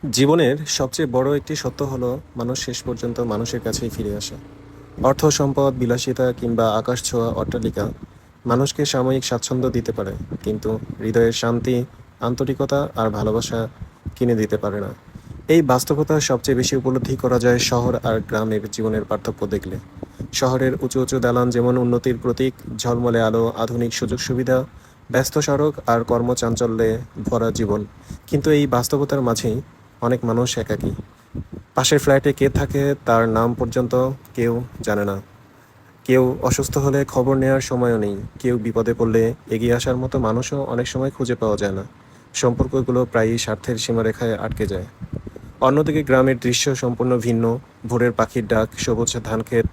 জীবনের সবচেয়ে বড় একটি সত্য হলো মানুষ শেষ পর্যন্ত মানুষের কাছেই ফিরে আসে। অর্থ, সম্পদ, বিলাসিতা কিংবা আকাশ ছোঁয়া অট্টালিকা মানুষকে সাময়িক স্বাচ্ছন্দ্য দিতে পারে, কিন্তু হৃদয়ের শান্তি, আন্তরিকতা আর ভালোবাসা কিনে দিতে পারে না। এই বাস্তবতা সবচেয়ে বেশি উপলব্ধি করা যায় শহর আর গ্রামের জীবনের পার্থক্য দেখলে। শহরের উঁচু উঁচু দালান যেমন উন্নতির প্রতীক, ঝলমলে আলো, আধুনিক সুযোগ সুবিধা, ব্যস্ত সড়ক আর কর্মচাঞ্চল্যে ভরা জীবন। কিন্তু এই বাস্তবতার মাঝেই অনেক মানুষ একাকী। পাশের ফ্ল্যাটে কে থাকে তার নাম পর্যন্ত কেউ জানে না। কেউ অসুস্থ হলে খবর নেওয়ার সময়ও নেই। কেউ বিপদে পড়লে এগিয়ে আসার মতো মানুষও অনেক সময় খুঁজে পাওয়া যায় না। সম্পর্কগুলো প্রায়ই স্বার্থের সীমারেখায় আটকে যায়। অন্যদিকে গ্রামের দৃশ্য সম্পূর্ণ ভিন্ন। ভোরের পাখির ডাক, সবুজ ধানক্ষেত,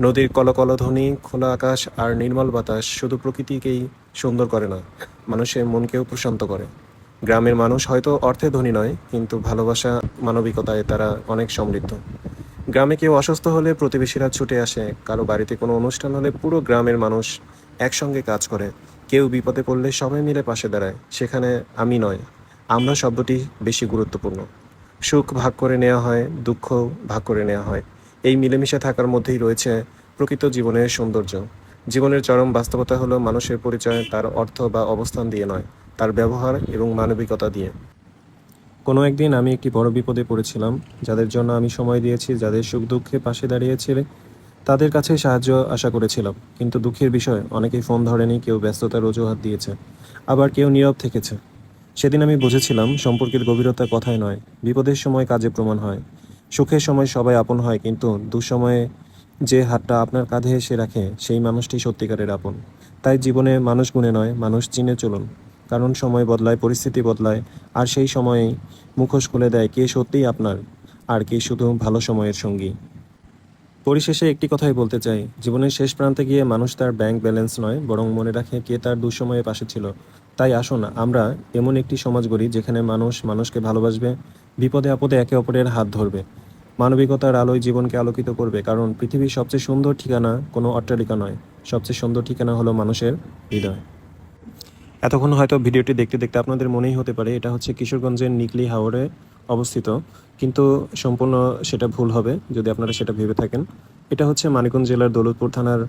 নদীর কলকলধ্বনি, খোলা আকাশ আর নির্মল বাতাস শুধু প্রকৃতিকেই সুন্দর করে না, মানুষের মনকেও প্রশান্ত করে। গ্রামের মানুষ হয়তো অর্থে ধনী নয়, কিন্তু ভালোবাসা, মানবিকতায় তারা অনেক সমৃদ্ধ। গ্রামে কেউ অসুস্থ হলে প্রতিবেশীরা ছুটে আসে, কারো বাড়িতে কোনো অনুষ্ঠান হলে পুরো গ্রামের মানুষ একসঙ্গে কাজ করে। কেউ বিপদে পড়লে সবাই মিলে পাশে দাঁড়ায়। সেখানে আমি নয়, আমরা শব্দটি বেশি গুরুত্বপূর্ণ। সুখ ভাগ করে নেওয়া হয়, দুঃখ ভাগ করে নেওয়া হয়। এই মিলেমিশে থাকার মধ্যেই রয়েছে প্রকৃত জীবনের সৌন্দর্য। জীবনের চরম বাস্তবতা হলো মানুষের পরিচয় তার অর্থ বা অবস্থান দিয়ে নয়, তার ব্যবহার এবং মানবিকতা দিয়ে। কোনো একদিন আমি একটি বড় বিপদে পড়েছিলাম। যাদের জন্য আমি সময় দিয়েছি, যাদের সুখ দুঃখে পাশে দাঁড়িয়েছিলে, তাদের কাছে সাহায্য আশা করেছিলাম। কিন্তু দুঃখের বিষয়, অনেকেই ফোন ধরেনি, কেউ ব্যস্ততার অজুহাত দিয়েছে, আবার কেউ নীরব থেকেছে। সেদিন আমি বুঝেছিলাম সম্পর্কের গভীরতা কথায় নয়, বিপদের সময় কাজে প্রমাণ হয়। সুখের সময় সবাই আপন হয়, কিন্তু দুঃসময়ে যে হাতটা আপনার কাঁধে এসে রাখে সেই মানুষটি সত্যিকারের আপন। তাই জীবনে মানুষ গুণে নয়, মানুষ চিনে চলুন। কারণ সময় বদলায়, পরিস্থিতি বদলায়, আর সেই সময়েই মুখোশ খুলে দেয় কে সত্যিই আপনার আর কে শুধু ভালো সময়ের সঙ্গী। পরিশেষে একটি কথাই বলতে চাই, জীবনের শেষ প্রান্তে গিয়ে মানুষ তার ব্যাংক ব্যালেন্স নয়, বরং মনে রাখে কে তার দুঃসময়ে পাশে ছিল। তাই আসুন আমরা এমন একটি সমাজ গড়ি যেখানে মানুষ মানুষকে ভালোবাসবে, বিপদে আপদে একে অপরের হাত ধরবে, মানবিকতার আলোয় জীবনকে আলোকিত করবে। কারণ পৃথিবীর সবচেয়ে সুন্দর ঠিকানা কোনো অট্টালিকা নয়, সবচেয়ে সুন্দর ঠিকানা হলো মানুষের হৃদয়। এতক্ষণ হয়তো ভিডিওটি দেখতে দেখতে আপনাদের মনেই হতে পারে এটা হচ্ছে কিশোরগঞ্জের নিকলি হাওরে অবস্থিত, কিন্তু সম্পূর্ণ সেটা ভুল হবে যদি আপনারা সেটা ভেবে থাকেন। এটা হচ্ছে মানিকগঞ্জ জেলার দৌলতপুর থানার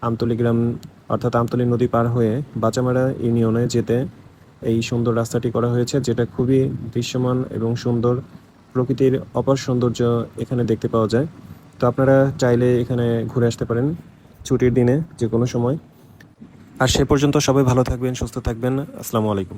আমতলী গ্রাম, অর্থাৎ আমতলী নদী পার হয়ে বাচামারা ইউনিয়নে যেতে এই সুন্দর রাস্তাটি করা হয়েছে, যেটা খুবই দৃশ্যমান এবং সুন্দর। প্রকৃতির অপার সৌন্দর্য এখানে দেখতে পাওয়া যায়। তো আপনারা চাইলে এখানে ঘুরে আসতে পারেন ছুটির দিনে যে কোনো সময়। আর সে পর্যন্ত সবাই ভালো থাকবেন, সুস্থ থাকবেন। আসসালামু আলাইকুম।